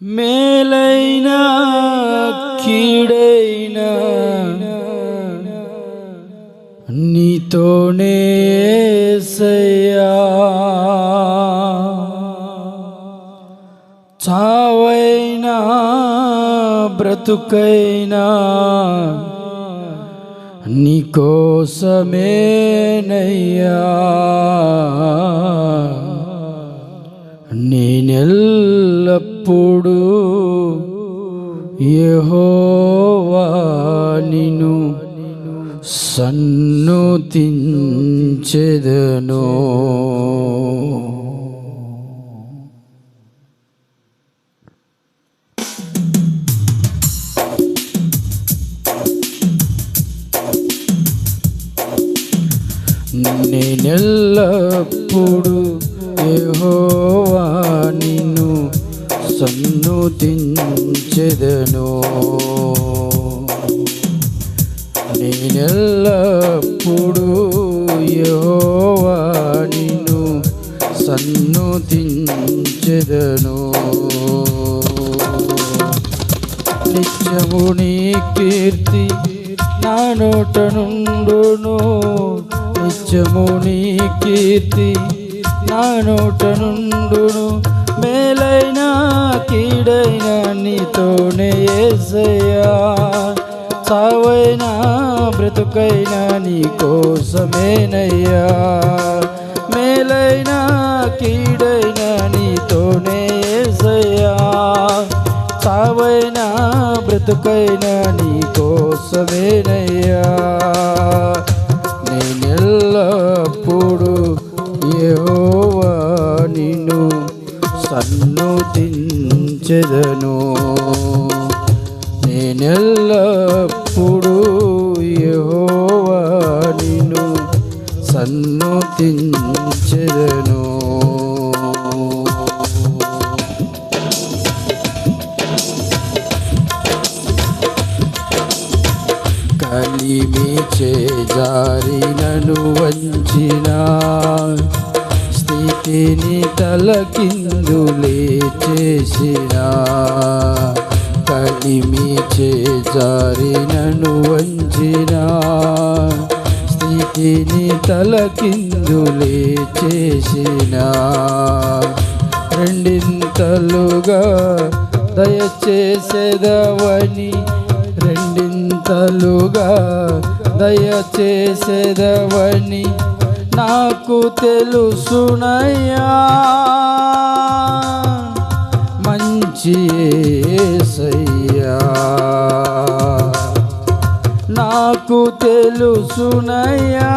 మేలైన కీడైన నీతోనే యేసయ్యా, చావైనా బ్రతుకైనా నీకోసమేనయ్యా, నేనెల్లప్పుడూ యెహోవా నిన్ను సన్నుతించెదను. నేనెల్లప్పుడు యెహోవా నిన్ను సన్నుతించెదను. నేనెల్లప్పుడు యెహోవా నిన్ను సన్నుతించెదను. నిత్యము నీ కీర్తి నా నోట నుండును, నిత్యము నీ కీర్తి నా నోట నుండును. మేలైన కీడైన నీతోనే యేసయ్యా, చావైనా బ్రతుకైనా నీకోసమేనయ్యా. మేలైన కీడైన నీతోనే యేసయ్యా, చావైనా బ్రతుకైనా నీకోసమేనయ్యా. నేనెల్లప్పుడు యెహోవా నిన్ను సన్నుతించెదను. నేనెల్లప్పుడు యెహోవా నిన్ను సన్నుతించెదను. కలిమి చేజారినను వంచిన స్థితిని తలకిందులే చేసిన, కలిమి చేజారినను వంచిన స్థితిని తలకిందులే చేసిన, రెండింతలుగా దయచేసేదవని, రెండింతలుగా దయచేసేదవని నాకు తెలుసునయ్యా. మంచి యేసయ్యా, నాకు తెలుసునయ్యా.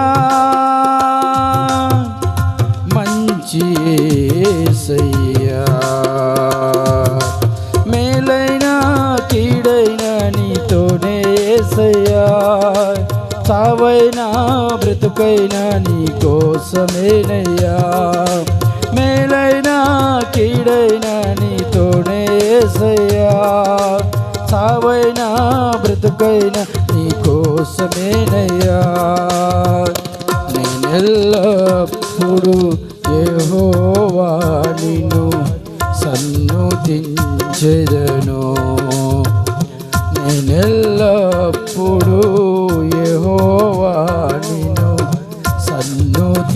మంచి యేసయ్యా, మేలైన కీడైన నీతోనే యేసయ్యా, చావైనా బ్రతుకైనా నీకోసమేనయ్యా. మేలైన కీడైనా నీతోనే యేసయ్యా, చావైనా బ్రతుకైనా నీకోసమేనయ్యా. నేనెల్లప్పుడు యెహోవా నిన్ను సన్నుతించెదను. నేనెల్లప్పుడు యెహోవా నిన్ను సన్నుతించెదను.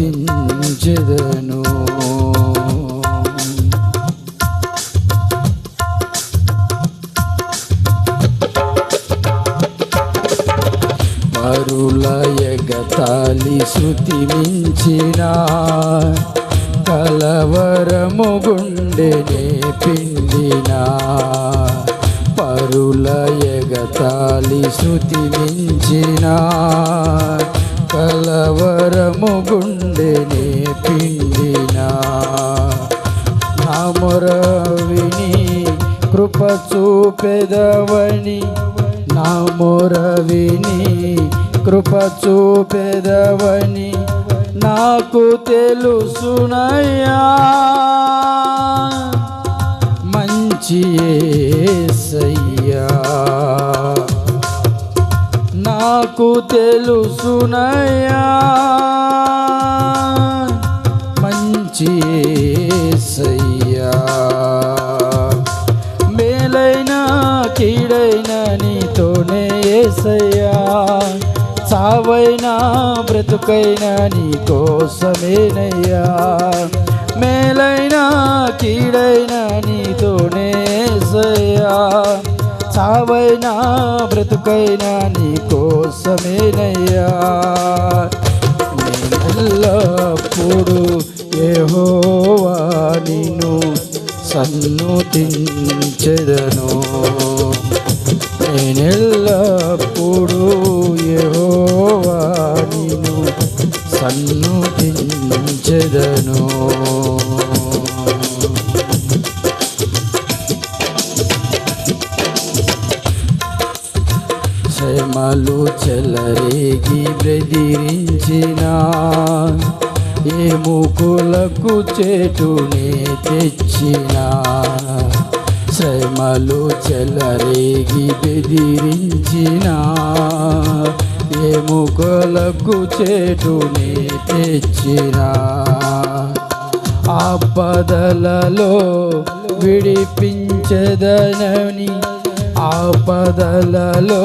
పరుల ఎగతాళి శృతి మించిన కలవరము గుండెనే పిండిన, పరుల ఎగతాళి శృతి మించిన కలవరము గుండెనే పిండిన, నా మొర విని కృప చూపెదవని, నా మొర విని కృప చూపెదవని నాకు తెలుసునయ్యా. మంచి యేసయ్యా, నాకు తెలుసునయ్యా. మంచి యేసయ్యా, బ్రతుకైనా నీతోనే యేసయ్యా, చావైనా బ్రతుకైనా నీ కోసమేనయ్యా, మేలైనా కీడైనా నీతోనే యేసయ్యా, చావైనా బ్రతుకైనా నీ కోసమేనయ్యా. నేనెల్లప్పుడు యెహోవా నిన్ను సన్నుతించెదను, నేనెల్లప్పుడు యెహోవా నిన్ను సన్నుతించెదను. శ్రమలు చెలరేగి బెదిరించిన ఎముకలకు చేటునే తెచ్చిన, శ్రమలు చెలరేగి బెదిరించిన ఎముకలకు చేటునే తెచ్చిన, ఆపదలలో విడిపించెదనని, ఆపదలలో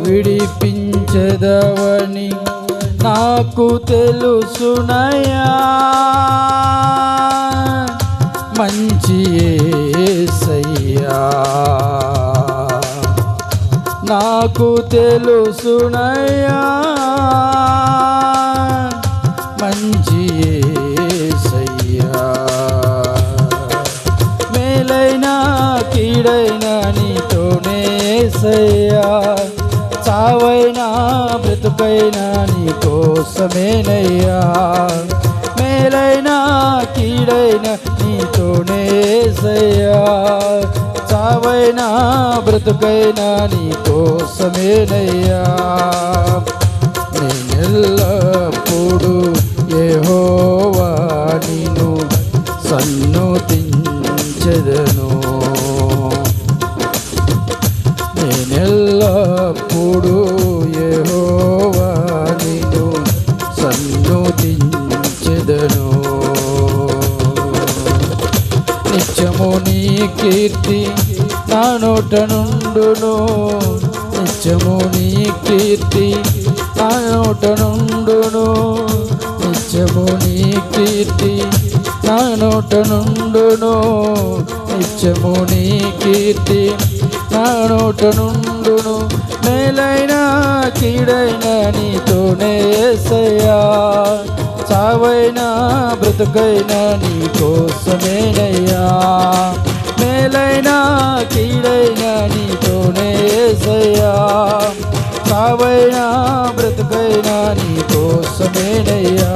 విడిపించెదవని నాకు తెలుసునయ్యా, మంచి యేసయ్యా, నాకు తెలుసునయ్యా, మంచి యేసయ్యా, మేలైనా కీడైనా నీతోనే యేసయ్యా, చావైనా బ్రతుకైనా నీ కోసమేనయ్యా, మేలైనా కీడైనా నీతోనే యేసయ్యా, చావైనా బ్రతుకైనా నీ కోసమేనయ్యా. నేనెల్లప్పుడు యెహోవా నిన్ను సన్నుతించెదను, నేనెల్లప్పుడు యెహోవా నిన్ను సన్నుతించెదను. నిత్యము నీ కీర్తి నా నోట నుండును, నిత్యము నీ కీర్తి నా నోట నుండును, నిత్యము నీ కీర్తి నా నోట నుండును, నిత్యము నీ కీర్తి నా నోట నుండును, మేలైనా కీడైనా నీతోనే యేసయ్యా, చావైనా బ్రతుకైనా నీ కోసమేనయ్యా, మేలైనా కీడైనా నీతోనే యేసయ్యా, చావైనా బ్రతుకైనా నీ కోసమేనయ్యా,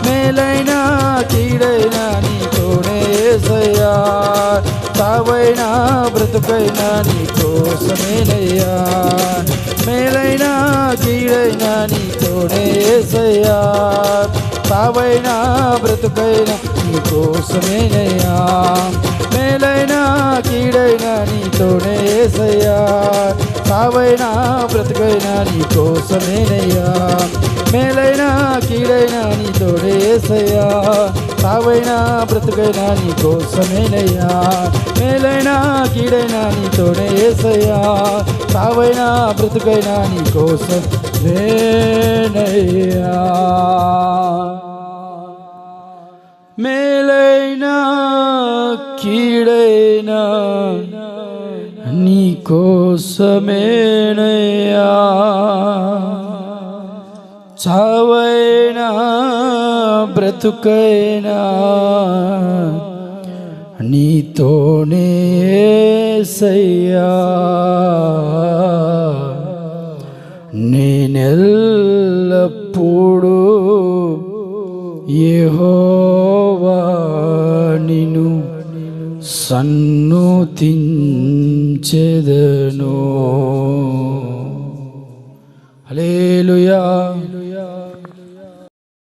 మేలైనా కీడైనా నీతోనే యేసయ్యా, చావైనా బ్రతుకైనా నీ కోసమేనయ్యా, మేలైనా కీడైనా నీతోనే యేసయ్యా, చావైనా బ్రతుకైనా నీ కోసమేనయ్యా, మేలైనా కీడైనా నీతోనే యేసయ్యా, చావైనా బ్రతుకైనా నీ కోసమేనయ్యా, మేలైనా కీడైనా నీతోనే యేసయ్యా, చావైనా బ్రతుకైనా నీ కోసమేనయ్యా, మేలైనా కీడైనా నీతోనే యేసయ్యా, చావైనా బ్రతుకైనా నీ కోసమేనయ్యా, మేలైనా కీడైనా నీ కోసమేనయ్యా, చావైనా బ్రతుకైనా నీతోనే యేసయ్యా, నేనెల్లప్పుడూ యెహోవా నిన్ను సన్నుతించెదను. హల్లెలూయా.